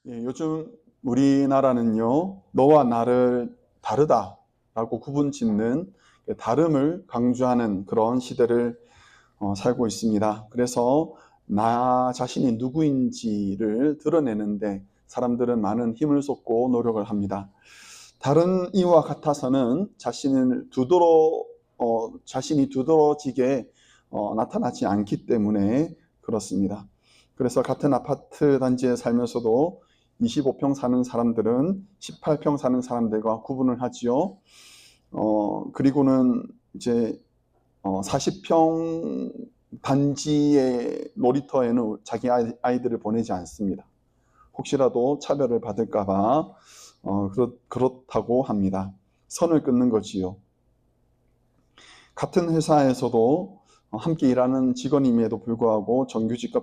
요즘 우리나라는요, 너와 나를 다르다라고 구분 짓는 다름을 강조하는 그런 시대를 살고 있습니다. 그래서 나 자신이 누구인지를 드러내는데 사람들은 많은 힘을 쏟고 노력을 합니다. 다른 이와 같아서는 자신이 두드러지게 나타나지 않기 때문에 그렇습니다. 그래서 같은 아파트 단지에 살면서도 25평 사는 사람들은 18평 사는 사람들과 구분을 하지요. 그리고는 이제 40평 단지의 놀이터에는 자기 아이들을 보내지 않습니다. 혹시라도 차별을 받을까봐 그렇다고 합니다. 선을 끊는 거지요. 같은 회사에서도 함께 일하는 직원임에도 불구하고 정규직과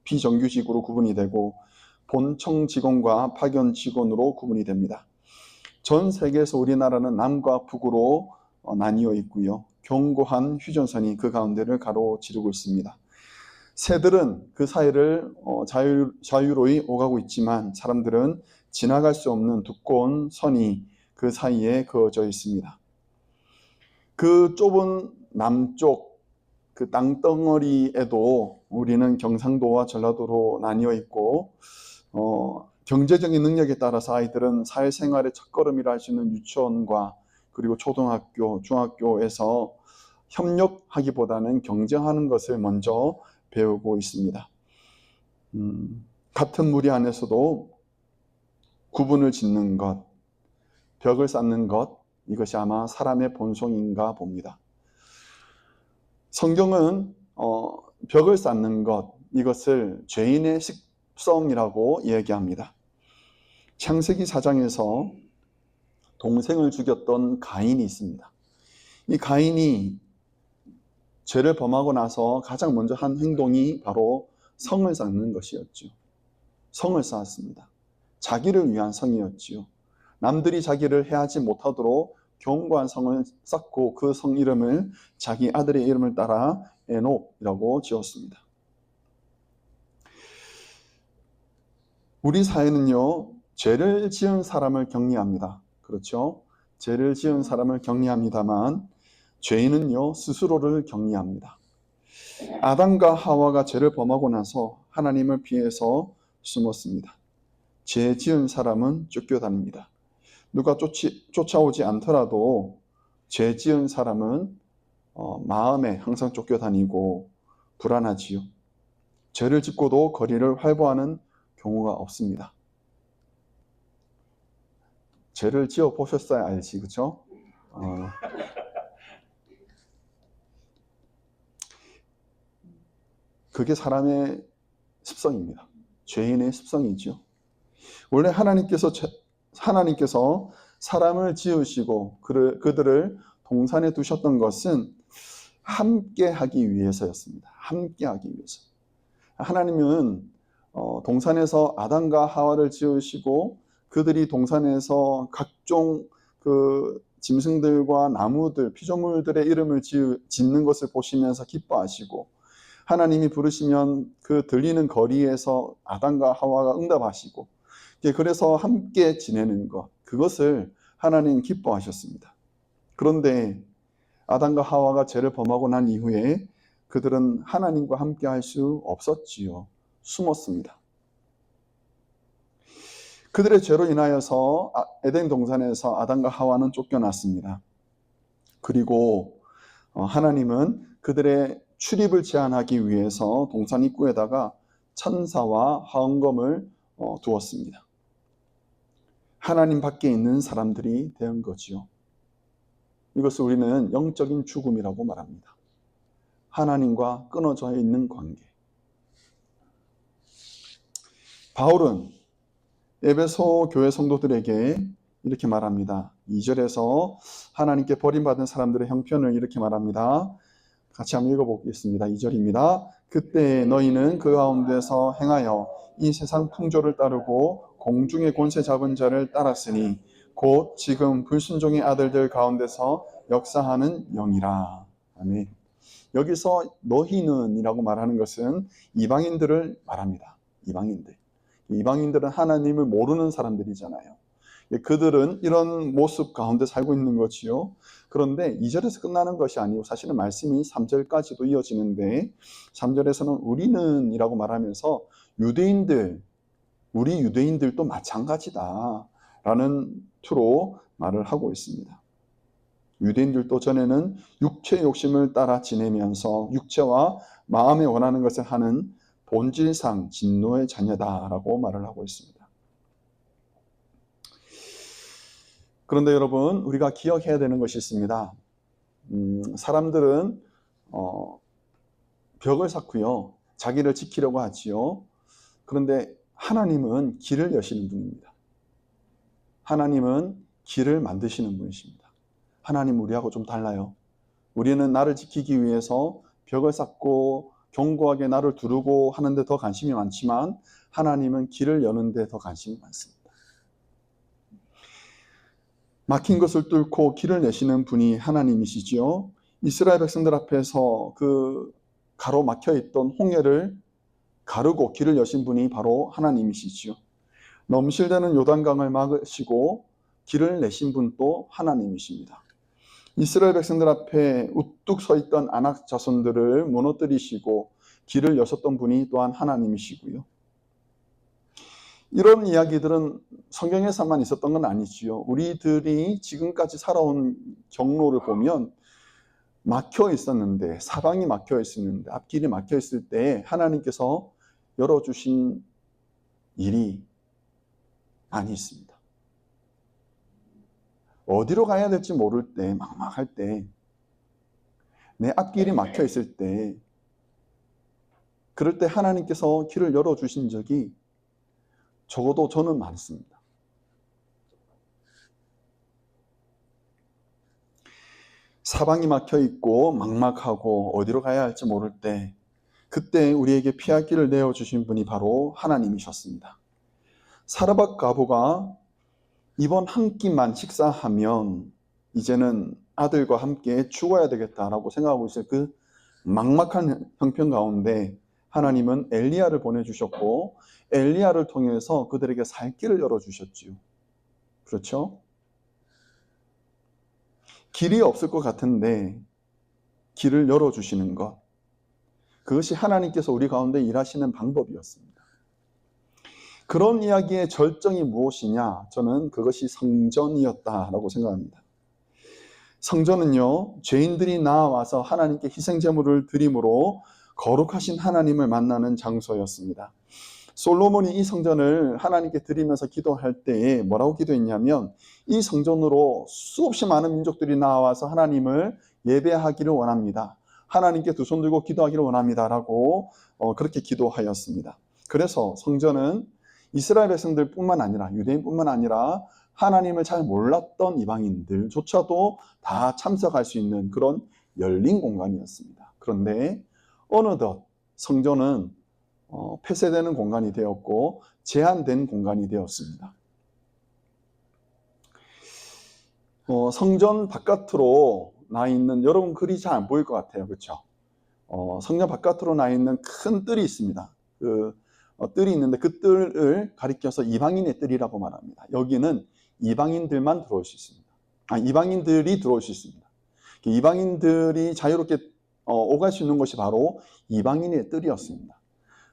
비정규직으로 구분이 되고 본청 직원과 파견 직원으로 구분이 됩니다. 전 세계에서 우리나라는 남과 북으로 나뉘어 있고요. 견고한 휴전선이 그 가운데를 가로지르고 있습니다. 새들은 그 사이를 자유로이 오가고 있지만 사람들은 지나갈 수 없는 두꺼운 선이 그 사이에 그어져 있습니다. 그 좁은 남쪽 그 땅덩어리에도 우리는 경상도와 전라도로 나뉘어 있고 경제적인 능력에 따라서 아이들은 사회생활의 첫걸음이라 할 수 있는 유치원과 그리고 초등학교, 중학교에서 협력하기보다는 경쟁하는 것을 먼저 배우고 있습니다. 같은 무리 안에서도 구분을 짓는 것, 벽을 쌓는 것, 이것이 아마 사람의 본성인가 봅니다. 성경은 벽을 쌓는 것, 이것을 죄인의 습성이라고 얘기합니다. 창세기 4장에서 동생을 죽였던 가인이 있습니다. 이 가인이 죄를 범하고 나서 가장 먼저 한 행동이 바로 성을 쌓는 것이었죠. 성을 쌓았습니다. 자기를 위한 성이었지요. 남들이 자기를 해하지 못하도록 견고한 성을 쌓고 그 성 이름을 자기 아들의 이름을 따라 에녹이라고 지었습니다. 우리 사회는요, 죄를 지은 사람을 격리합니다. 그렇죠? 죄를 지은 사람을 격리합니다만 죄인은요, 스스로를 격리합니다. 아담과 하와가 죄를 범하고 나서 하나님을 피해서 숨었습니다. 죄 지은 사람은 쫓겨다닙니다. 누가 쫓아오지 않더라도 죄 지은 사람은 마음에 항상 쫓겨다니고 불안하지요. 죄를 짓고도 거리를 활보하는 경우가 없습니다. 죄를 지어 보셨어야 알지, 그렇죠? 그게 사람의 습성입니다. 죄인의 습성이죠. 원래 하나님께서 사람을 지으시고 그들을 동산에 두셨던 것은 함께 하기 위해서였습니다. 함께 하기 위해서. 하나님은 동산에서 아담과 하와를 지으시고 그들이 동산에서 각종 그 짐승들과 나무들, 피조물들의 이름을 짓는 것을 보시면서 기뻐하시고 하나님이 부르시면 그 들리는 거리에서 아담과 하와가 응답하시고 그래서 함께 지내는 것, 그것을 하나님 기뻐하셨습니다. 그런데 아담과 하와가 죄를 범하고 난 이후에 그들은 하나님과 함께 할 수 없었지요. 숨었습니다. 그들의 죄로 인하여서 에덴 동산에서 아담과 하와는 쫓겨났습니다. 그리고 하나님은 그들의 출입을 제한하기 위해서 동산 입구에다가 천사와 화엄검을 두었습니다. 하나님 밖에 있는 사람들이 된 거지요. 이것을 우리는 영적인 죽음이라고 말합니다. 하나님과 끊어져 있는 관계. 바울은 에베소 교회 성도들에게 이렇게 말합니다. 2절에서 하나님께 버림받은 사람들의 형편을 이렇게 말합니다. 같이 한번 읽어보겠습니다. 2절입니다. 그때 너희는 그 가운데서 행하여 이 세상 풍조를 따르고 공중의 권세 잡은 자를 따랐으니 곧 지금 불순종의 아들들 가운데서 역사하는 영이라. 아멘. 여기서 너희는 이라고 말하는 것은 이방인들을 말합니다. 이방인들. 이방인들은 하나님을 모르는 사람들이잖아요. 그들은 이런 모습 가운데 살고 있는 거지요. 그런데 2절에서 끝나는 것이 아니고 사실은 말씀이 3절까지도 이어지는데 3절에서는 우리는 이라고 말하면서 유대인들, 우리 유대인들도 마찬가지다 라는 투로 말을 하고 있습니다. 유대인들도 전에는 육체 욕심을 따라 지내면서 육체와 마음에 원하는 것을 하는 본질상 진노의 자녀다라고 말을 하고 있습니다. 그런데 여러분, 우리가 기억해야 되는 것이 있습니다. 사람들은 벽을 쌓고요, 자기를 지키려고 하지요. 그런데 하나님은 길을 여시는 분입니다. 하나님은 길을 만드시는 분이십니다. 하나님 우리하고 좀 달라요. 우리는 나를 지키기 위해서 벽을 쌓고 견고하게 나를 두르고 하는 데 더 관심이 많지만 하나님은 길을 여는 데 더 관심이 많습니다. 막힌 것을 뚫고 길을 내시는 분이 하나님이시지요. 이스라엘 백성들 앞에서 그 가로막혀 있던 홍해를 가르고 길을 여신 분이 바로 하나님이시지요. 넘실대는 요단강을 막으시고 길을 내신 분도 하나님이십니다. 이스라엘 백성들 앞에 우뚝 서 있던 아낙 자손들을 무너뜨리시고 길을 여셨던 분이 또한 하나님이시고요. 이런 이야기들은 성경에서만 있었던 건 아니지요. 우리들이 지금까지 살아온 경로를 보면 막혀 있었는데, 사방이 막혀 있었는데, 앞길이 막혀 있을 때 하나님께서 열어주신 일이 많이 있습니다. 어디로 가야 될지 모를 때, 막막할 때, 내 앞길이 막혀 있을 때, 그럴 때 하나님께서 길을 열어주신 적이 적어도 저는 많습니다. 사방이 막혀 있고 막막하고 어디로 가야 할지 모를 때, 그때 우리에게 피할 길을 내어주신 분이 바로 하나님이셨습니다. 사르밧 과부가 이번 한 끼만 식사하면 이제는 아들과 함께 죽어야 되겠다라고 생각하고 있을 그 막막한 형편 가운데 하나님은 엘리야를 보내주셨고 엘리야를 통해서 그들에게 살 길을 열어주셨지요. 그렇죠? 길이 없을 것 같은데 길을 열어주시는 것, 그것이 하나님께서 우리 가운데 일하시는 방법이었습니다. 그런 이야기의 절정이 무엇이냐? 저는 그것이 성전이었다라고 생각합니다. 성전은요, 죄인들이 나와서 하나님께 희생제물을 드림으로 거룩하신 하나님을 만나는 장소였습니다. 솔로몬이 이 성전을 하나님께 드리면서 기도할 때에 뭐라고 기도했냐면, 이 성전으로 수없이 많은 민족들이 나와서 하나님을 예배하기를 원합니다. 하나님께 두 손 들고 기도하기를 원합니다. 라고 그렇게 기도하였습니다. 그래서 성전은 이스라엘 백성들뿐만 아니라 유대인뿐만 아니라 하나님을 잘 몰랐던 이방인들조차도 다 참석할 수 있는 그런 열린 공간이었습니다. 그런데 어느덧 성전은 폐쇄되는 공간이 되었고 제한된 공간이 되었습니다. 성전 바깥으로 나 있는, 여러분 글이 잘 안 보일 것 같아요. 그렇죠? 성전 바깥으로 나 있는 큰 뜰이 있습니다. 뜰이 있는데 그 뜰을 가리켜서 이방인의 뜰이라고 말합니다. 여기는 이방인들만 들어올 수 있습니다. 이방인들이 들어올 수 있습니다. 이방인들이 자유롭게 오갈 수 있는 것이 바로 이방인의 뜰이었습니다.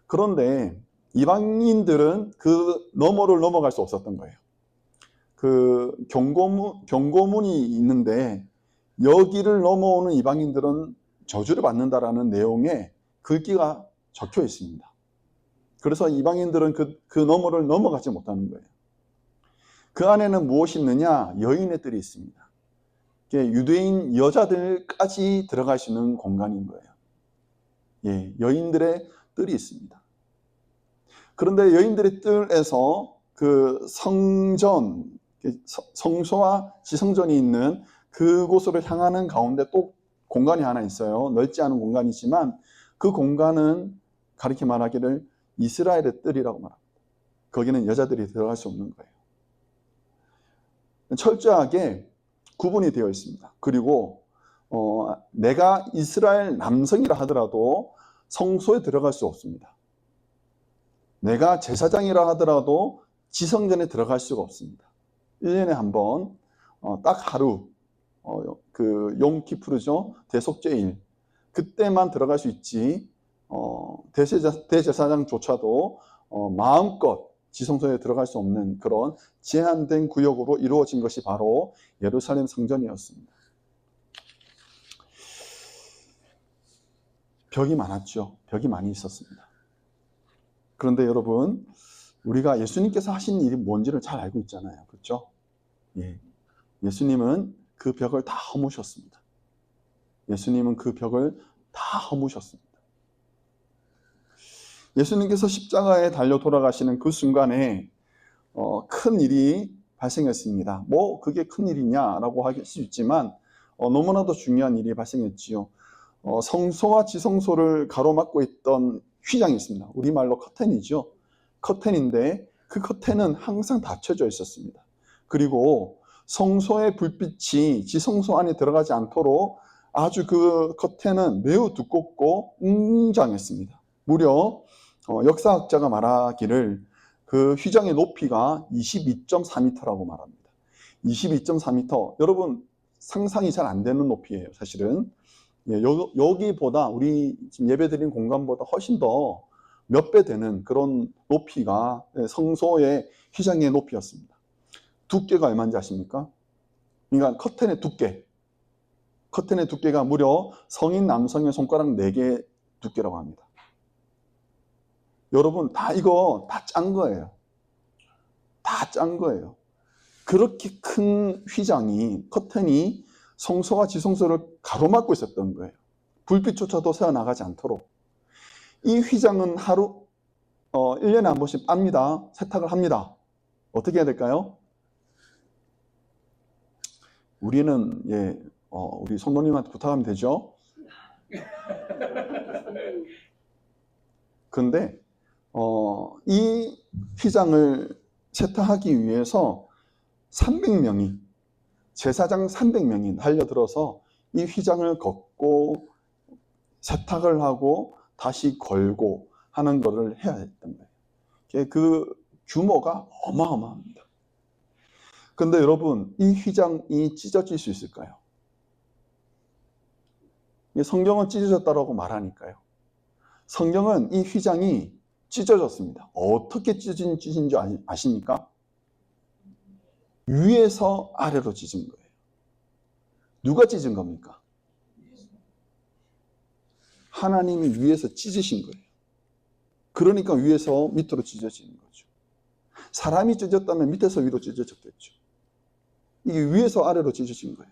그런데 이방인들은 그 너머를 넘어갈 수 없었던 거예요. 그 경고문이 있는데 여기를 넘어오는 이방인들은 저주를 받는다라는 내용의 글귀가 적혀 있습니다. 그래서 이방인들은 그 너머를 넘어가지 못하는 거예요. 그 안에는 무엇이 있느냐? 여인의 뜰이 있습니다. 유대인 여자들까지 들어갈 수 있는 공간인 거예요. 예, 여인들의 뜰이 있습니다. 그런데 여인들의 뜰에서 그 성전, 성소와 지성전이 있는 그곳으로 향하는 가운데 또 공간이 하나 있어요. 넓지 않은 공간이지만 그 공간은 가리켜 말하기를 이스라엘의 뜰이라고 말합니다. 거기는 여자들이 들어갈 수 없는 거예요. 철저하게 구분이 되어 있습니다. 그리고 내가 이스라엘 남성이라 하더라도 성소에 들어갈 수 없습니다. 내가 제사장이라 하더라도 지성전에 들어갈 수가 없습니다. 1년에 한 번, 딱 하루, 그 용키푸르죠. 대속죄일. 그때만 들어갈 수 있지, 대제사장조차도 마음껏 지성소에 들어갈 수 없는 그런 제한된 구역으로 이루어진 것이 바로 예루살렘 성전이었습니다. 벽이 많았죠. 벽이 많이 있었습니다. 그런데 여러분, 우리가 예수님께서 하신 일이 뭔지를 잘 알고 있잖아요. 그렇죠? 예. 예수님은 그 벽을 다 허무셨습니다. 예수님은 그 벽을 다 허무셨습니다. 예수님께서 십자가에 달려 돌아가시는 그 순간에 큰 일이 발생했습니다. 뭐 그게 큰 일이냐라고 할 수 있지만 너무나도 중요한 일이 발생했지요. 성소와 지성소를 가로막고 있던 휘장이 있습니다. 우리말로 커튼이죠. 커튼인데 그 커튼은 항상 닫혀져 있었습니다. 그리고 성소의 불빛이 지성소 안에 들어가지 않도록 아주 그 커튼은 매우 두껍고 웅장했습니다. 무려 역사학자가 말하기를 그 휘장의 높이가 22.4m라고 말합니다. 22.4m. 여러분 상상이 잘 안 되는 높이예요. 사실은. 여기보다 우리 지금 예배드린 공간보다 훨씬 더 몇 배 되는 그런 높이가 성소의 휘장의 높이였습니다. 두께가 얼마인지 아십니까? 그러니까 커튼의 두께. 커튼의 두께가 무려 성인 남성의 손가락 4개 두께라고 합니다. 여러분 이거 다 짠 거예요. 다 짠 거예요. 그렇게 큰 휘장이, 커튼이 성소와 지성소를 가로막고 있었던 거예요. 불빛조차도 새어나가지 않도록. 이 휘장은 1년에 한 번씩 빱니다. 세탁을 합니다. 어떻게 해야 될까요? 우리는 우리 성도님한테 부탁하면 되죠. 그런데 이 휘장을 세탁하기 위해서 300명이, 제사장 300명이 달려들어서 이 휘장을 걷고 세탁을 하고 다시 걸고 하는 것을 해야 했던 거예요. 그 규모가 어마어마합니다. 그런데 여러분, 이 휘장이 찢어질 수 있을까요? 성경은 찢어졌다고 말하니까요. 성경은 이 휘장이 찢어졌습니다. 어떻게 찢어진 줄 아십니까? 위에서 아래로 찢은 거예요. 누가 찢은 겁니까? 하나님이 위에서 찢으신 거예요. 그러니까 위에서 밑으로 찢어지는 거죠. 사람이 찢었다면 밑에서 위로 찢어졌겠죠. 이게 위에서 아래로 찢어진 거예요.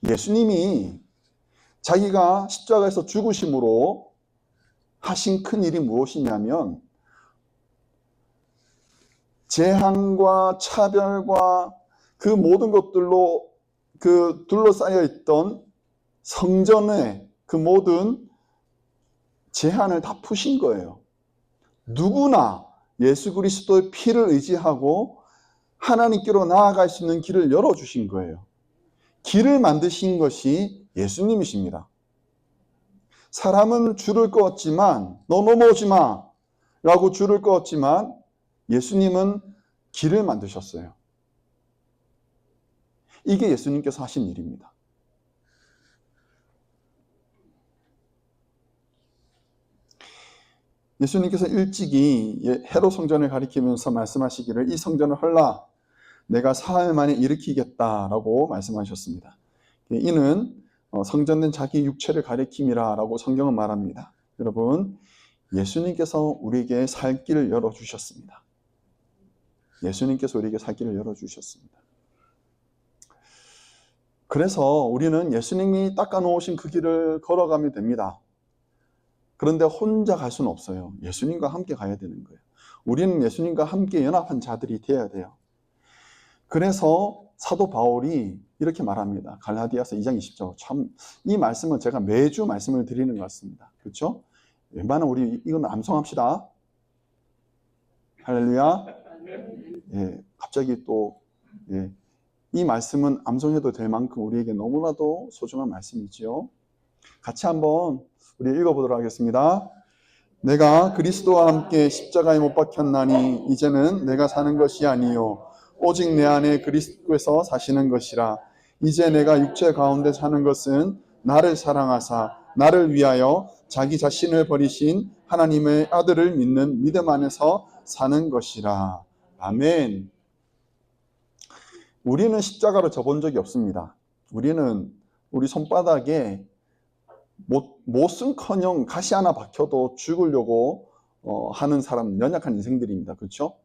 예수님이 자기가 십자가에서 죽으심으로 하신 큰 일이 무엇이냐면 재앙과 차별과 그 모든 것들로 그 둘러싸여 있던 성전의 그 모든 제한을 다 푸신 거예요. 누구나 예수 그리스도의 피를 의지하고 하나님께로 나아갈 수 있는 길을 열어주신 거예요. 길을 만드신 것이 예수님이십니다. 사람은 줄을 그었지만 너 넘어오지 마 라고 줄을 그었지만 예수님은 길을 만드셨어요. 이게 예수님께서 하신 일입니다. 예수님께서 일찍이 헤롯 성전을 가리키면서 말씀하시기를 이 성전을 헐라 내가 사흘 만에 일으키겠다라고 말씀하셨습니다. 이는 성전된 자기 육체를 가리킴이라 라고 성경은 말합니다. 여러분, 예수님께서 우리에게 살 길을 열어주셨습니다. 예수님께서 우리에게 살 길을 열어주셨습니다. 그래서 우리는 예수님이 닦아놓으신 그 길을 걸어가면 됩니다. 그런데 혼자 갈 수는 없어요. 예수님과 함께 가야 되는 거예요. 우리는 예수님과 함께 연합한 자들이 되어야 돼요. 그래서 사도 바울이 이렇게 말합니다. 갈라디아서 2장 20절. 참, 이 말씀은 제가 매주 말씀을 드리는 것 같습니다. 그렇죠? 웬만하면 우리 이건 암송합시다. 할렐루야. 예, 갑자기 또 이 말씀은 암송해도 될 만큼 우리에게 너무나도 소중한 말씀이지요. 같이 한번 우리 읽어보도록 하겠습니다. 내가 그리스도와 함께 십자가에 못 박혔나니 이제는 내가 사는 것이 아니요 오직 내 안에 그리스도께서 사시는 것이라. 이제 내가 육체 가운데 사는 것은 나를 사랑하사 나를 위하여 자기 자신을 버리신 하나님의 아들을 믿는 믿음 안에서 사는 것이라. 아멘. 우리는 십자가를 져본 적이 없습니다. 우리는 우리 손바닥에 못은커녕 가시 하나 박혀도 죽으려고 하는 사람, 연약한 인생들입니다. 그렇죠?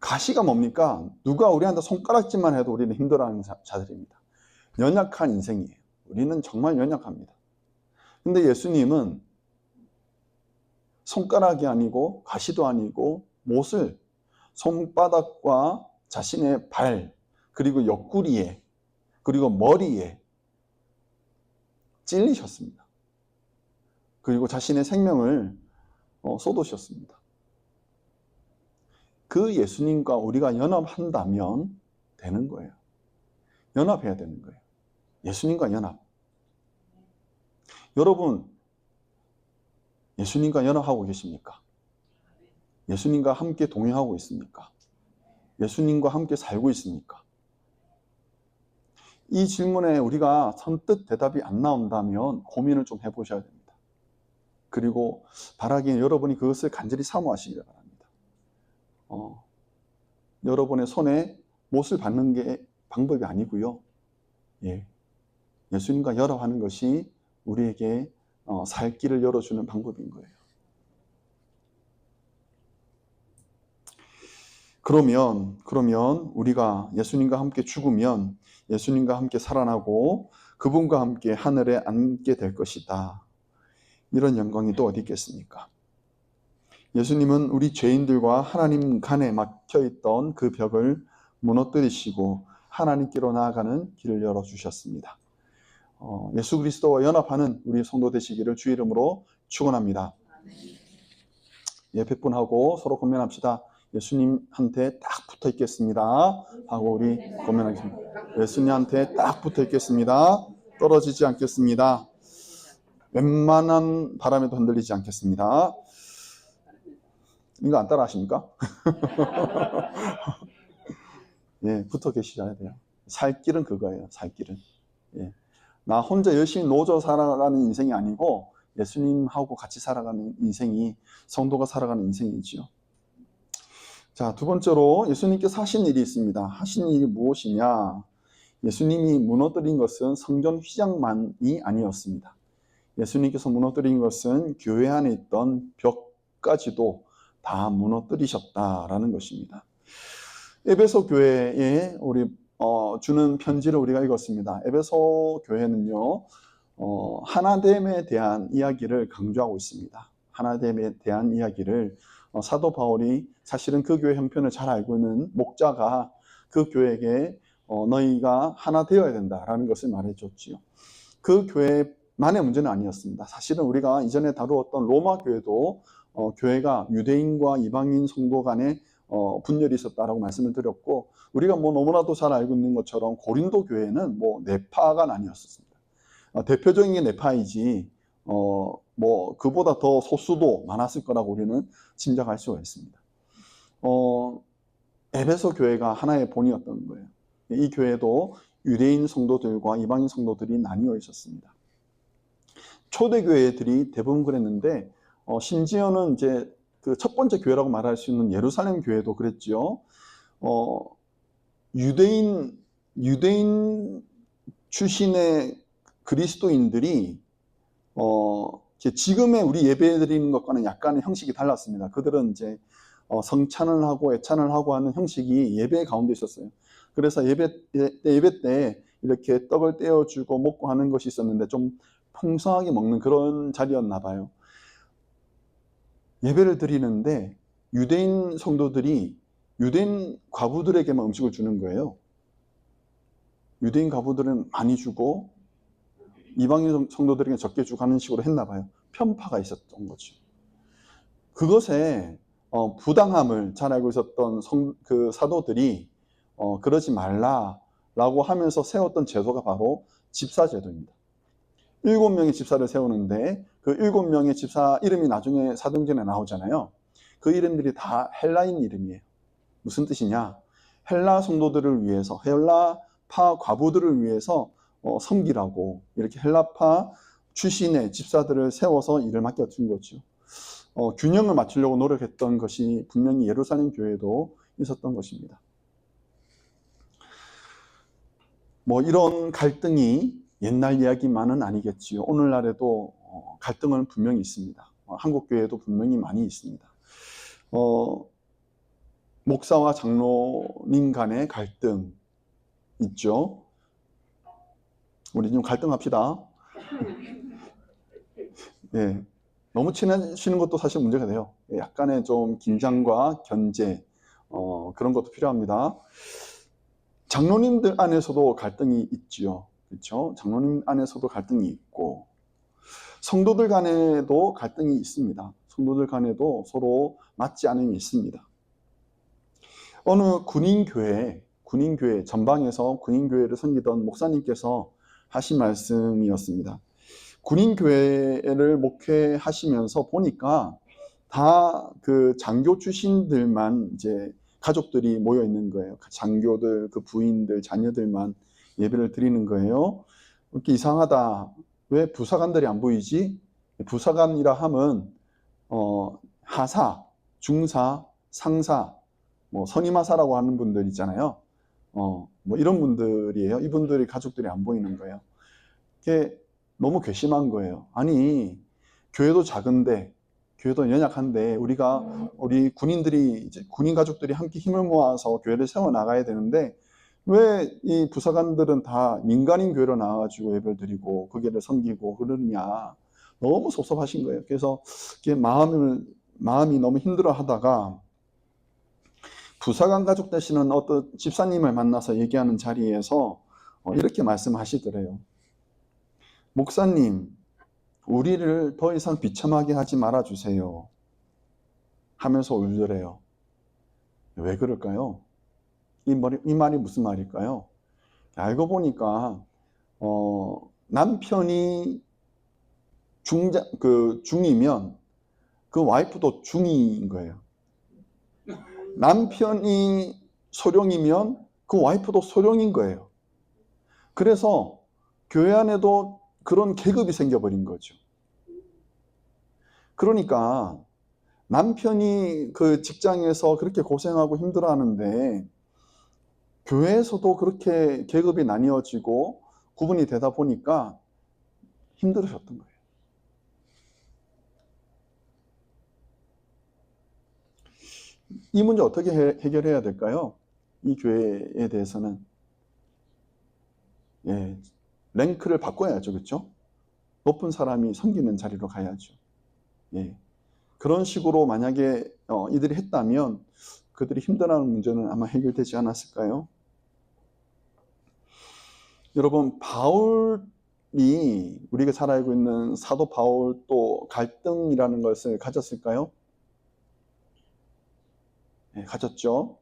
가시가 뭡니까? 누가 우리한테 손가락질만 해도 우리는 힘들어하는 자들입니다. 연약한 인생이에요. 우리는 정말 연약합니다. 근데 예수님은 손가락이 아니고 가시도 아니고 못을 손바닥과 자신의 발, 그리고 옆구리에, 그리고 머리에 찔리셨습니다. 그리고 자신의 생명을 쏟으셨습니다. 그 예수님과 우리가 연합한다면 되는 거예요. 연합해야 되는 거예요. 예수님과 연합. 여러분, 예수님과 연합하고 계십니까? 예수님과 함께 동행하고 있습니까? 예수님과 함께 살고 있습니까? 이 질문에 우리가 선뜻 대답이 안 나온다면 고민을 좀 해보셔야 됩니다. 그리고 바라기에 여러분이 그것을 간절히 사모하시기 바랍니다. 여러분의 손에 못을 받는 게 방법이 아니고요. 예수님과 연합하는 것이 우리에게 살 길을 열어주는 방법인 거예요. 그러면 우리가 예수님과 함께 죽으면 예수님과 함께 살아나고 그분과 함께 하늘에 앉게 될 것이다. 이런 영광이 또 어디 있겠습니까? 예수님은 우리 죄인들과 하나님 간에 막혀있던 그 벽을 무너뜨리시고 하나님께로 나아가는 길을 열어주셨습니다. 예수 그리스도와 연합하는 우리 성도 되시기를 주 이름으로 축원합니다. 백분하고 서로 고면합시다. 예수님한테 딱 붙어 있겠습니다 하고 우리 고면하겠습니다. 예수님한테 딱 붙어 있겠습니다. 떨어지지 않겠습니다. 웬만한 바람에도 흔들리지 않겠습니다. 이거 안 따라 하십니까? 붙어 계셔야 돼요. 살 길은 그거예요. 살 길은. 나 혼자 열심히 노져 살아가는 인생이 아니고 예수님하고 같이 살아가는 인생이 성도가 살아가는 인생이지요. 자, 두 번째로 예수님께서 하신 일이 있습니다. 하신 일이 무엇이냐? 예수님이 무너뜨린 것은 성전 휘장만이 아니었습니다. 예수님께서 무너뜨린 것은 교회 안에 있던 벽까지도 다 무너뜨리셨다라는 것입니다. 에베소 교회에 우리 주는 편지를 우리가 읽었습니다. 에베소 교회는요, 하나됨에 대한 이야기를 강조하고 있습니다. 하나됨에 대한 이야기를 사도 바울이 사실은 그 교회 형편을 잘 알고 있는 목자가 그 교회에게 너희가 하나 되어야 된다라는 것을 말해줬지요. 그 교회만의 문제는 아니었습니다. 사실은 우리가 이전에 다루었던 로마 교회도 교회가 유대인과 이방인 성도 간에 분열이 있었다라고 말씀을 드렸고, 우리가 너무나도 잘 알고 있는 것처럼 고린도 교회는 네파가 나뉘었습니다. 대표적인 게 네파이지 그보다 더 소수도 많았을 거라고 우리는 짐작할 수가 있습니다. 에베소 교회가 하나의 본이었던 거예요. 이 교회도 유대인 성도들과 이방인 성도들이 나뉘어 있었습니다. 초대 교회들이 대부분 그랬는데 심지어는 이제 그 첫 번째 교회라고 말할 수 있는 예루살렘 교회도 그랬죠. 유대인 출신의 그리스도인들이 지금의 우리 예배 드리는 것과는 약간의 형식이 달랐습니다. 그들은 이제 성찬을 하고 애찬을 하고 하는 형식이 예배 가운데 있었어요. 그래서 예배 때 이렇게 떡을 떼어주고 먹고 하는 것이 있었는데 좀 풍성하게 먹는 그런 자리였나 봐요. 예배를 드리는데 유대인 성도들이 유대인 과부들에게만 음식을 주는 거예요. 유대인 과부들은 많이 주고 이방인 성도들에게 적게 주고 하는 식으로 했나 봐요. 편파가 있었던 거죠. 그것에 부당함을 잘 알고 있었던 그 사도들이 그러지 말라라고 하면서 세웠던 제도가 바로 집사제도입니다. 7명의 집사를 세우는데 그 그 7명의 집사 이름이 나중에 사도행전에 나오잖아요. 그 이름들이 다 헬라인 이름이에요. 무슨 뜻이냐? 헬라 성도들을 위해서, 헬라파 과부들을 위해서 섬기라고 이렇게 헬라파 출신의 집사들을 세워서 일을 맡겨준 거죠. 균형을 맞추려고 노력했던 것이 분명히 예루살렘 교회도 있었던 것입니다. 뭐 이런 갈등이 옛날 이야기만은 아니겠지요. 오늘날에도 갈등은 분명히 있습니다. 한국 교회도 분명히 많이 있습니다. 목사와 장로님 간의 갈등 있죠. 우리 좀 갈등합시다. 예, 너무 친해지는 것도 사실 문제가 돼요. 약간의 좀 긴장과 견제 그런 것도 필요합니다. 장로님들 안에서도 갈등이 있지요. 그렇죠? 장로님 안에서도 갈등이 있고 성도들 간에도 갈등이 있습니다. 성도들 간에도 서로 맞지 않음이 있습니다. 어느 군인교회 전방에서 군인교회를 섬기던 목사님께서 하신 말씀이었습니다. 군인교회를 목회하시면서 보니까 다 그 장교 출신들만 이제 가족들이 모여 있는 거예요. 장교들, 그 부인들, 자녀들만 예배를 드리는 거예요. 이렇게 이상하다. 왜 부사관들이 안 보이지? 부사관이라 함은 하사, 중사, 상사, 뭐 선임하사라고 하는 분들 있잖아요. 뭐 이런 분들이에요. 이분들이 가족들이 안 보이는 거예요. 이게 너무 괘씸한 거예요. 아니, 교회도 작은데, 교회도 연약한데, 우리 군인들이, 이제 군인 가족들이 함께 힘을 모아서 교회를 세워 나가야 되는데, 왜 이 부사관들은 다 민간인 교회로 나와가지고 예배를 드리고, 그 교회를 섬기고 그러느냐. 너무 섭섭하신 거예요. 그래서 마음이 너무 힘들어 하다가, 부사관 가족 되시는 어떤 집사님을 만나서 얘기하는 자리에서 이렇게 말씀하시더래요. 목사님, 우리를 더 이상 비참하게 하지 말아주세요. 하면서 울더래요. 왜 그럴까요? 이 말이 무슨 말일까요? 알고 보니까 남편이 중이면 그 와이프도 중인 거예요. 남편이 소령이면 그 와이프도 소령인 거예요. 그래서 교회 안에도 그런 계급이 생겨버린 거죠. 그러니까 남편이 그 직장에서 그렇게 고생하고 힘들어하는데 교회에서도 그렇게 계급이 나뉘어지고 구분이 되다 보니까 힘들으셨던 거예요. 이 문제 어떻게 해결해야 될까요? 이 교회에 대해서는 랭크를 바꿔야죠. 그렇죠? 높은 사람이 섬기는 자리로 가야죠. 그런 식으로 만약에 이들이 했다면 그들이 힘들어하는 문제는 아마 해결되지 않았을까요? 여러분, 바울이 우리가 잘 알고 있는 사도 바울도 갈등이라는 것을 가졌을까요? 가졌죠.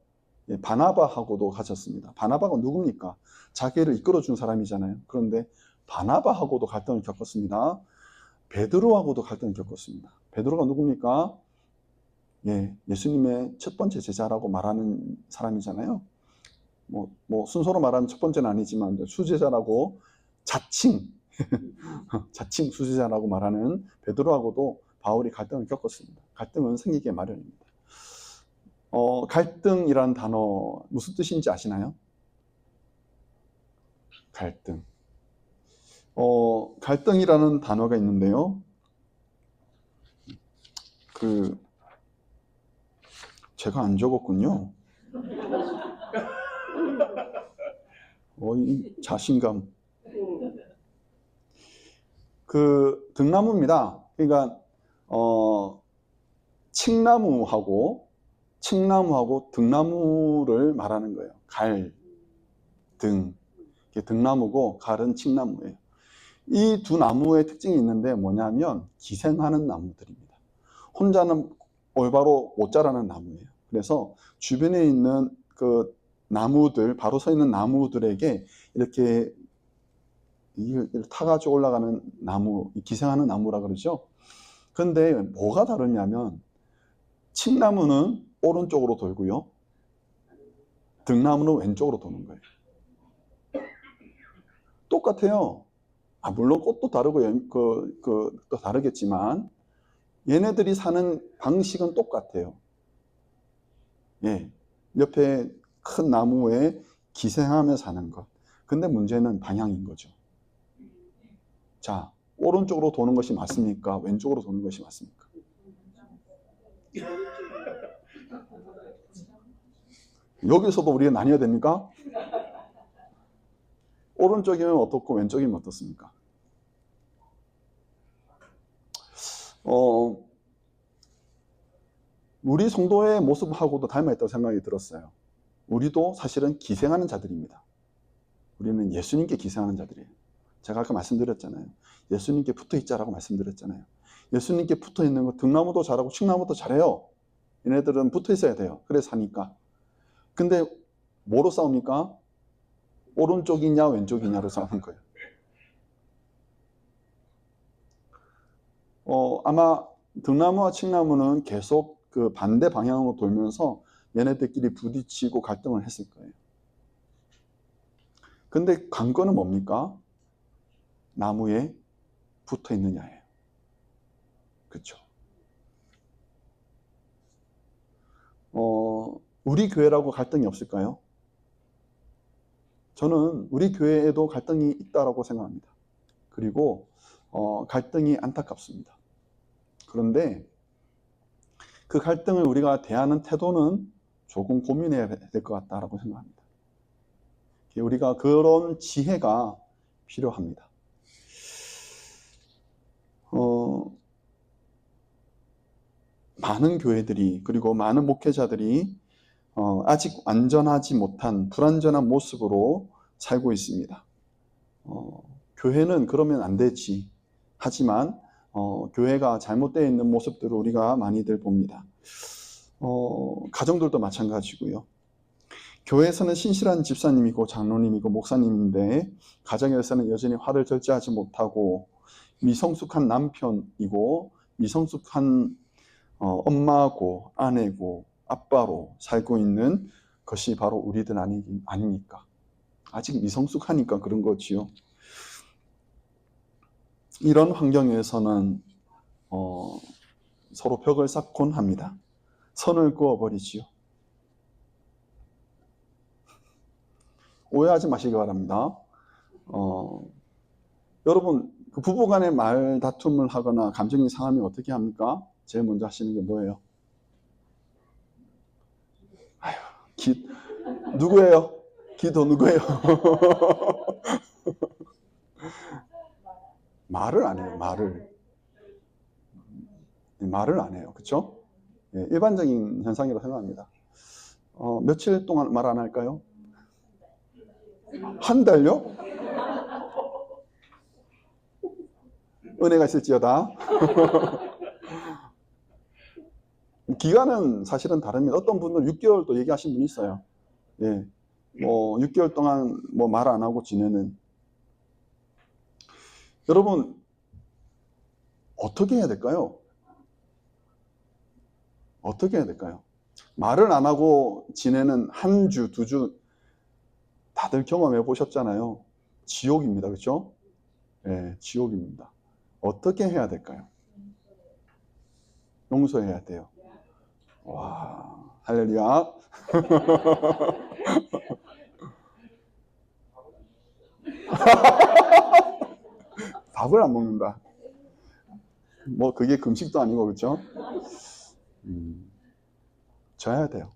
바나바하고도 가졌습니다. 바나바가 누굽니까? 자기를 이끌어준 사람이잖아요. 그런데 바나바하고도 갈등을 겪었습니다. 베드로하고도 갈등을 겪었습니다. 베드로가 누굽니까? 예수님의 첫 번째 제자라고 말하는 사람이잖아요. 뭐 순서로 말하면 첫 번째는 아니지만 수제자라고 자칭 수제자라고 말하는 베드로하고도 바울이 갈등을 겪었습니다. 갈등은 생기게 마련입니다. 갈등이라는 단어 무슨 뜻인지 아시나요? 갈등. 갈등이라는 단어가 있는데요. 제가 안 적었군요. 이 자신감. 등나무입니다. 그러니까 칡나무하고 등나무를 말하는 거예요. 등나무고 갈은 칡나무예요. 이 두 나무의 특징이 있는데 뭐냐면 기생하는 나무들입니다. 혼자는 올바로 못 자라는 나무예요. 그래서 주변에 있는 그 나무들, 바로 서 있는 나무들에게 이렇게 타가지고 올라가는 나무, 기생하는 나무라 그러죠. 근데 뭐가 다르냐면 칡나무는 오른쪽으로 돌고요. 등나무는 왼쪽으로 도는 거예요. 똑같아요. 물론 꽃도 다르고 또 다르겠지만 얘네들이 사는 방식은 똑같아요. 예, 옆에 큰 나무에 기생하며 사는 것. 근데 문제는 방향인 거죠. 자, 오른쪽으로 도는 것이 맞습니까? 왼쪽으로 도는 것이 맞습니까? 여기서도 우리가 나뉘어야 됩니까? 오른쪽이면 어떻고 왼쪽이면 어떻습니까? 우리 성도의 모습하고도 닮아있다고 생각이 들었어요. 우리도 사실은 기생하는 자들입니다. 우리는 예수님께 기생하는 자들이에요. 제가 아까 말씀드렸잖아요. 예수님께 붙어있자라고 말씀드렸잖아요. 예수님께 붙어있는 거 등나무도 잘하고 칡나무도 잘해요. 얘네들은 붙어있어야 돼요. 그래 사니까. 근데 뭐로 싸웁니까? 오른쪽이냐 왼쪽이냐로 싸우는 거예요. 아마 등나무와 칡나무는 계속 그 반대 방향으로 돌면서 얘네들끼리 부딪히고 갈등을 했을 거예요. 근데 관건은 뭡니까? 나무에 붙어 있느냐예요. 그렇죠? 우리 교회라고 갈등이 없을까요? 저는 우리 교회에도 갈등이 있다고 생각합니다. 그리고 갈등이 안타깝습니다. 그런데 그 갈등을 우리가 대하는 태도는 조금 고민해야 될 것 같다고 생각합니다. 우리가 그런 지혜가 필요합니다. 많은 교회들이 그리고 많은 목회자들이 아직 완전하지 못한 불완전한 모습으로 살고 있습니다. 교회는 그러면 안 되지. 하지만 교회가 잘못되어 있는 모습들을 우리가 많이들 봅니다. 가정들도 마찬가지고요. 교회에서는 신실한 집사님이고 장로님이고 목사님인데 가정에서는 여전히 화를 절제하지 못하고 미성숙한 남편이고 미성숙한 엄마고 아내고 아빠로 살고 있는 것이 바로 우리들 아닙니까? 아직 미성숙하니까 그런 거지요. 이런 환경에서는 서로 벽을 쌓곤 합니다. 선을 그어버리지요. 오해하지 마시기 바랍니다. 여러분 그 부부간의 말 다툼을 하거나 감정이 상하면 어떻게 합니까? 제일 먼저 하시는 게 뭐예요? 누구예요? 기도 누구예요? 말을 안 해요. 말을 안 해요. 그렇죠? 예, 일반적인 현상이라고 생각합니다. 며칠 동안 말 안 할까요? 한 달요? 은혜가 있을지어다. 기간은 사실은 다릅니다. 어떤 분들은 6개월도 얘기하신 분이 있어요. 예, 6개월 동안 말 안 하고 지내는. 여러분 어떻게 해야 될까요? 어떻게 해야 될까요? 말을 안 하고 지내는 한 주, 두 주 다들 경험해 보셨잖아요. 지옥입니다. 그렇죠? 예, 지옥입니다. 어떻게 해야 될까요? 용서해야 돼요. 와, 할렐루야. 밥을 안 먹는다. 그게 금식도 아니고 그렇죠? 져야 돼요.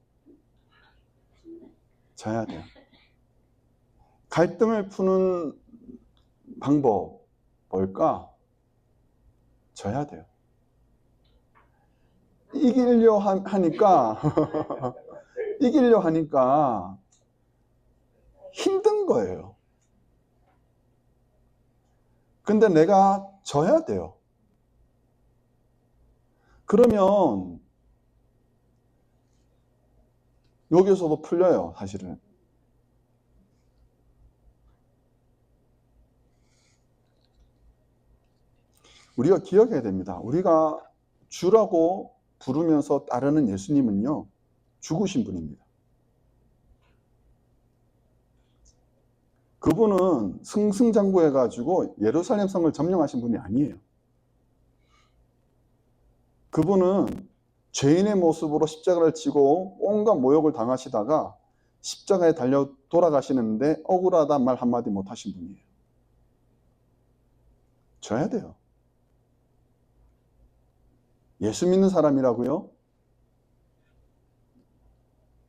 져야 돼요. 갈등을 푸는 방법 뭘까? 져야 돼요. 이기려 하니까 이기려 하니까 힘든 거예요. 근데 내가 져야 돼요. 그러면 여기서도 풀려요, 사실은. 우리가 기억해야 됩니다. 우리가 주라고 부르면서 따르는 예수님은요, 죽으신 분입니다. 그분은 승승장구해가지고 예루살렘 성을 점령하신 분이 아니에요. 그분은 죄인의 모습으로 십자가를 지고 온갖 모욕을 당하시다가 십자가에 달려 돌아가시는데 억울하단 말 한마디 못 하신 분이에요. 져야 돼요. 예수 믿는 사람이라고요?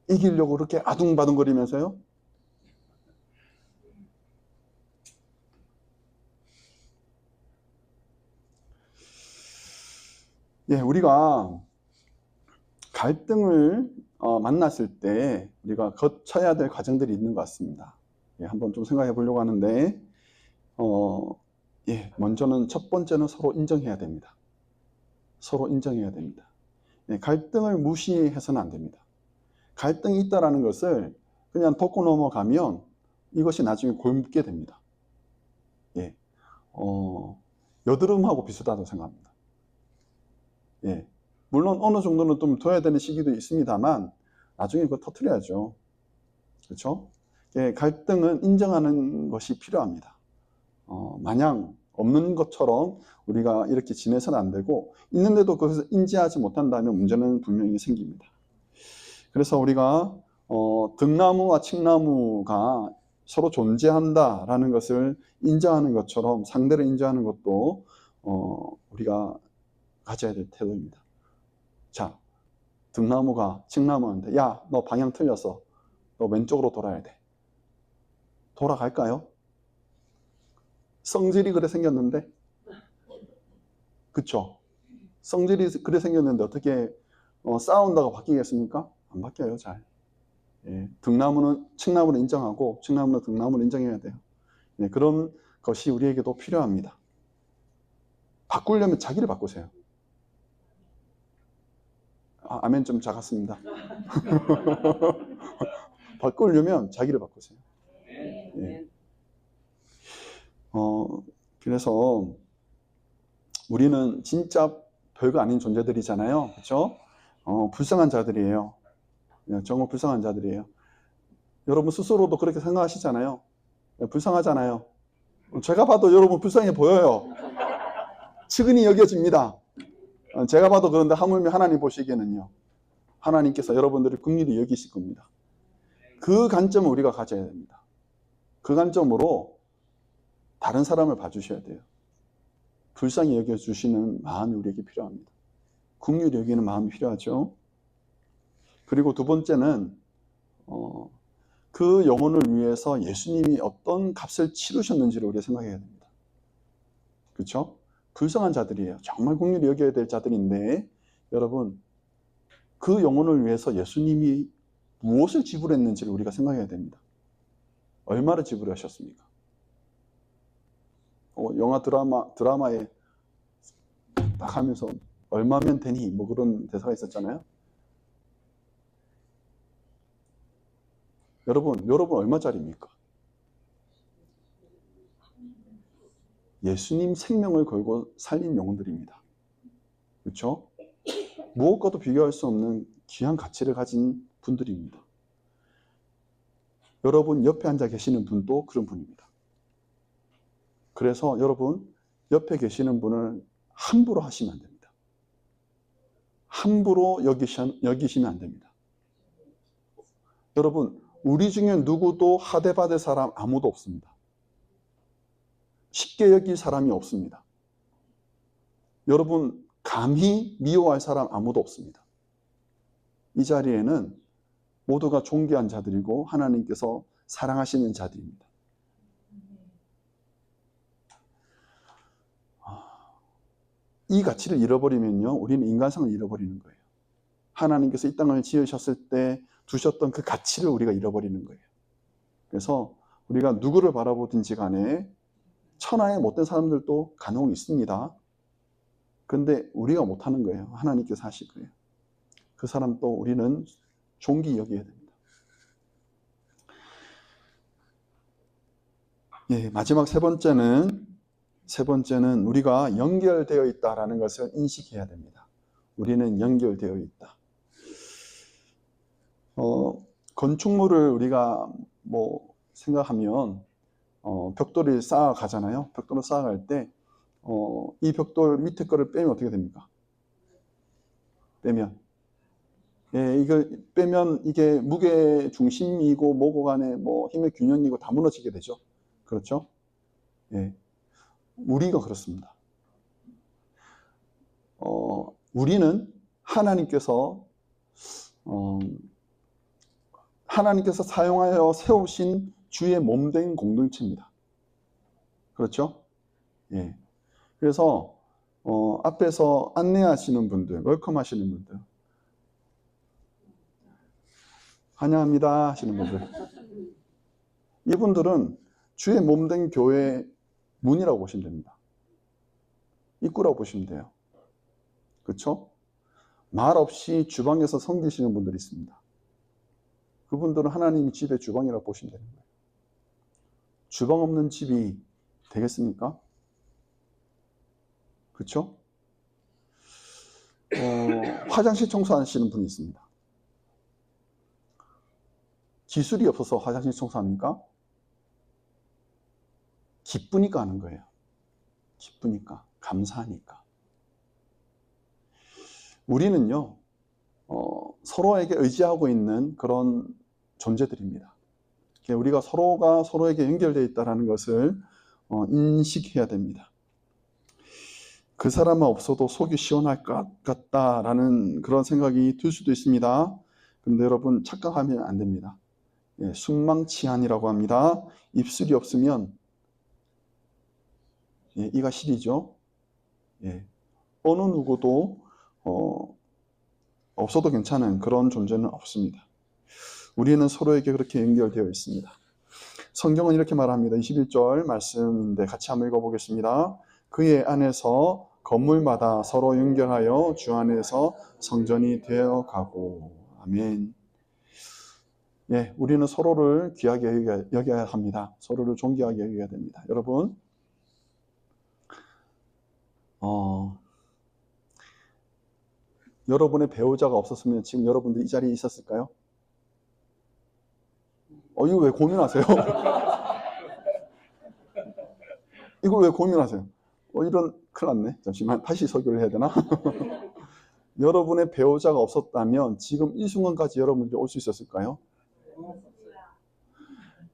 이기려고 그렇게 아둥바둥거리면서요? 예, 우리가 갈등을 만났을 때 우리가 거쳐야 될 과정들이 있는 것 같습니다. 예, 한번 좀 생각해 보려고 하는데, 먼저는 첫 번째는 서로 인정해야 됩니다. 서로 인정해야 됩니다. 예, 갈등을 무시해서는 안 됩니다. 갈등이 있다라는 것을 그냥 덮고 넘어가면 이것이 나중에 골묻게 됩니다. 예, 여드름하고 비슷하다고 생각합니다. 예, 물론 어느 정도는 좀 둬야 되는 시기도 있습니다만 나중에 그거 터뜨려야죠. 그렇죠? 예, 갈등은 인정하는 것이 필요합니다. 마냥 없는 것처럼 우리가 이렇게 지내서는 안 되고, 있는데도 그것을 인지하지 못한다면 문제는 분명히 생깁니다. 그래서 우리가 등나무와 칡나무가 서로 존재한다라는 것을 인정하는 것처럼 상대를 인정하는 것도 우리가 가져야 될 태도입니다. 자, 등나무가 칡나무한테 야, 너 방향 틀렸어. 너 왼쪽으로 돌아야 돼. 돌아갈까요? 성질이 그래 생겼는데, 그쵸? 성질이 그래 생겼는데 어떻게 싸운다고 바뀌겠습니까? 안 바뀌어요, 잘. 예, 등나무는 칡나무를 인정하고 칡나무는 등나무를 인정해야 돼요. 예, 그런 것이 우리에게도 필요합니다. 바꾸려면 자기를 바꾸세요. 아멘 좀 작았습니다. 바꾸려면 자기를 바꾸세요. 예. 그래서 우리는 진짜 별거 아닌 존재들이잖아요. 그렇죠? 불쌍한 자들이에요. 정말 불쌍한 자들이에요. 여러분 스스로도 그렇게 생각하시잖아요. 불쌍하잖아요. 제가 봐도 여러분 불쌍해 보여요. 측은히 여겨집니다. 제가 봐도 그런데 하물며 하나님 보시기에는요, 하나님께서 여러분들을 긍휼히 여기실 겁니다. 그 관점을 우리가 가져야 됩니다. 그 관점으로 다른 사람을 봐주셔야 돼요. 불쌍히 여겨주시는 마음이 우리에게 필요합니다. 긍휼히 여기는 마음이 필요하죠. 그리고 두 번째는 그 영혼을 위해서 예수님이 어떤 값을 치르셨는지를 우리가 생각해야 됩니다. 그렇죠? 불쌍한 자들이에요. 정말 긍휼히 여겨야 될 자들인데, 여러분 그 영혼을 위해서 예수님이 무엇을 지불했는지를 우리가 생각해야 됩니다. 얼마를 지불하셨습니까? 영화 드라마에 딱 하면서 얼마면 되니? 뭐 그런 대사가 있었잖아요. 여러분 얼마짜리입니까? 예수님 생명을 걸고 살린 영혼들입니다. 그렇죠? 무엇과도 비교할 수 없는 귀한 가치를 가진 분들입니다. 여러분 옆에 앉아 계시는 분도 그런 분입니다. 그래서 여러분 옆에 계시는 분을 함부로 하시면 안 됩니다. 함부로 여기시면 안 됩니다. 여러분 우리 중에 누구도 하대받을 사람 아무도 없습니다. 쉽게 여길 사람이 없습니다. 여러분 감히 미워할 사람 아무도 없습니다. 이 자리에는 모두가 존귀한 자들이고 하나님께서 사랑하시는 자들입니다. 이 가치를 잃어버리면요, 우리는 인간성을 잃어버리는 거예요. 하나님께서 이 땅을 지으셨을 때 두셨던 그 가치를 우리가 잃어버리는 거예요. 그래서 우리가 누구를 바라보든지 간에 천하의 못된 사람들도 간혹 있습니다. 근데 우리가 못하는 거예요. 하나님께서 하실 거예요. 그 사람도 우리는 존귀 여겨야 됩니다. 예, 마지막 세 번째는 우리가 연결되어 있다는 것을 인식해야 됩니다. 우리는 연결되어 있다. 건축물을 우리가 뭐 생각하면 벽돌을 쌓아 가잖아요. 벽돌을 쌓아갈 때 이 벽돌 밑에 거를 빼면 어떻게 됩니까? 빼면 이거 빼면 이게 무게 중심이고 뭐고 간에 뭐 힘의 균형이고 다 무너지게 되죠. 그렇죠? 예. 우리가 그렇습니다. 우리는 하나님께서 사용하여 세우신 주의 몸된 공동체입니다. 그렇죠? 예. 그래서 앞에서 안내하시는 분들, 웰컴 하시는 분들, 환영합니다 하시는 분들, 이분들은 주의 몸된 교회 문이라고 보시면 됩니다. 입구라고 보시면 돼요. 그렇죠? 말 없이 주방에서 섬기시는 분들이 있습니다. 그분들은 하나님이 집의 주방이라고 보시면 되는 거예요. 주방 없는 집이 되겠습니까? 그렇죠? 화장실 청소하시는 분이 있습니다. 기술이 없어서 화장실 청소합니까? 기쁘니까 하는 거예요. 기쁘니까, 감사하니까. 우리는요, 서로에게 의지하고 있는 그런 존재들입니다. 우리가 서로가 서로에게 연결되어 있다는 것을 인식해야 됩니다. 그 사람은 없어도 속이 시원할 것 같다라는 그런 생각이 들 수도 있습니다. 그런데 여러분 착각하면 안 됩니다. 순망치한이라고 합니다. 입술이 없으면 이가 시리죠. 어느 누구도 없어도 괜찮은 그런 존재는 없습니다. 우리는 서로에게 그렇게 연결되어 있습니다. 성경은 이렇게 말합니다. 21절 말씀인데 같이 한번 읽어보겠습니다. 그의 안에서 건물마다 서로 연결하여 주 안에서 성전이 되어 가고. 아멘. 우리는 서로를 귀하게 여겨야 합니다. 서로를 존귀하게 여겨야 됩니다. 여러분, 여러분의 배우자가 없었으면 지금 여러분들이 이 자리에 있었을까요? 이거 왜 고민하세요? 이걸 왜 고민하세요? 이런, 큰일 났네. 잠시만, 다시 설교를 해야 되나? 여러분의 배우자가 없었다면 지금 이 순간까지 여러분들이 올 수 있었을까요?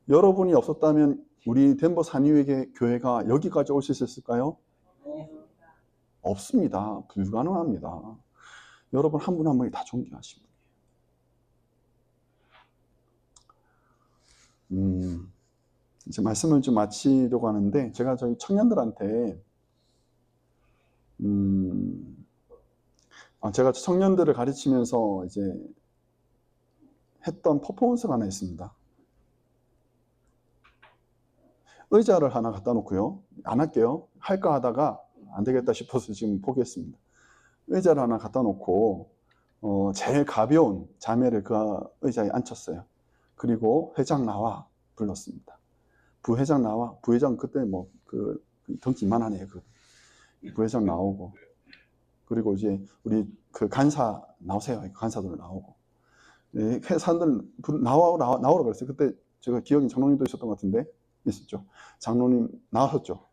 여러분이 없었다면 우리 덴버 산유에게 교회가 여기까지 올 수 있었을까요? 없습니다. 불가능합니다. 여러분 한 분 한 분이 다 존귀하신 분이에요. 이제 말씀을 좀 마치려고 하는데, 제가 저희 청년들한테 제가 청년들을 가르치면서 이제 했던 퍼포먼스가 하나 있습니다. 의자를 하나 갖다 놓고요. 안 할게요. 할까 하다가 안 되겠다 싶어서 지금 포기했습니다. 의자를 하나 갖다 놓고 제일 가벼운 자매를 그 의자에 앉혔어요. 그리고 회장 나와 불렀습니다. 부회장 나와. 부회장 그때 뭐 그 덩치 이만하네요. 그 부회장 나오고, 그리고 이제 우리 그 간사 나오세요. 간사들 나오고, 사람들 나오라 그랬어요. 그때 제가 기억이 장로님도 있었던 것 같은데, 있었죠. 장로님 나오셨죠.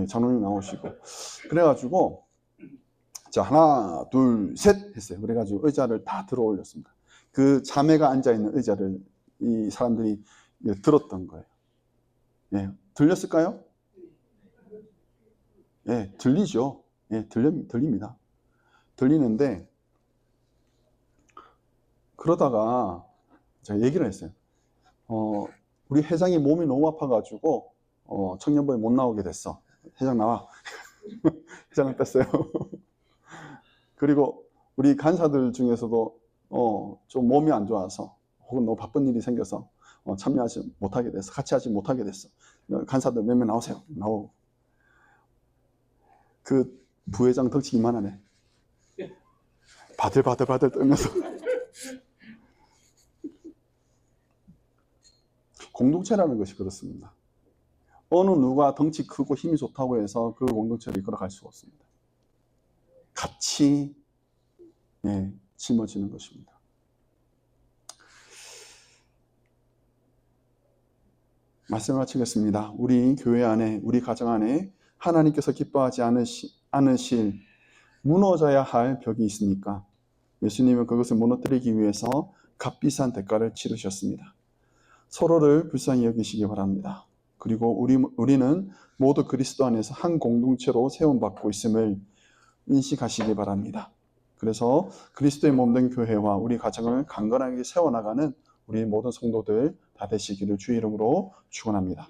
장로님 나오시고, 그래가지고 자, 하나 둘 셋 했어요. 그래가지고 의자를 다 들어 올렸습니다. 그 자매가 앉아있는 의자를 이 사람들이 들었던 거예요. 들렸을까요? 들리죠. 들립니다. 들리는데, 그러다가 제가 얘기를 했어요. 우리 회장이 몸이 너무 아파가지고 청년부에 못 나오게 됐어. 회장 나와. 회장을 뺐어요. 그리고 우리 간사들 중에서도 좀 몸이 안 좋아서 혹은 너무 바쁜 일이 생겨서 참여하지 못하게 됐어. 같이 하지 못하게 됐어. 간사들 몇 명 나오세요. 나오고. 그 부회장 덩치 이만하네. 바들바들 떨면서. 공동체라는 것이 그렇습니다. 어느 누가 덩치 크고 힘이 좋다고 해서 그 공동체를 이끌어갈 수가 없습니다. 같이 짊어지는 것입니다. 말씀을 마치겠습니다. 우리 교회 안에, 우리 가정 안에 하나님께서 기뻐하지 않으실 무너져야 할 벽이 있습니까? 예수님은 그것을 무너뜨리기 위해서 값비싼 대가를 치르셨습니다. 서로를 불쌍히 여기시기 바랍니다. 그리고 우리는 모두 그리스도 안에서 한 공동체로 세움받고 있음을 인식하시기 바랍니다. 그래서 그리스도의 몸된 교회와 우리 가정을 강건하게 세워나가는 우리 모든 성도들 다 되시기를 주의 이름으로 축원합니다.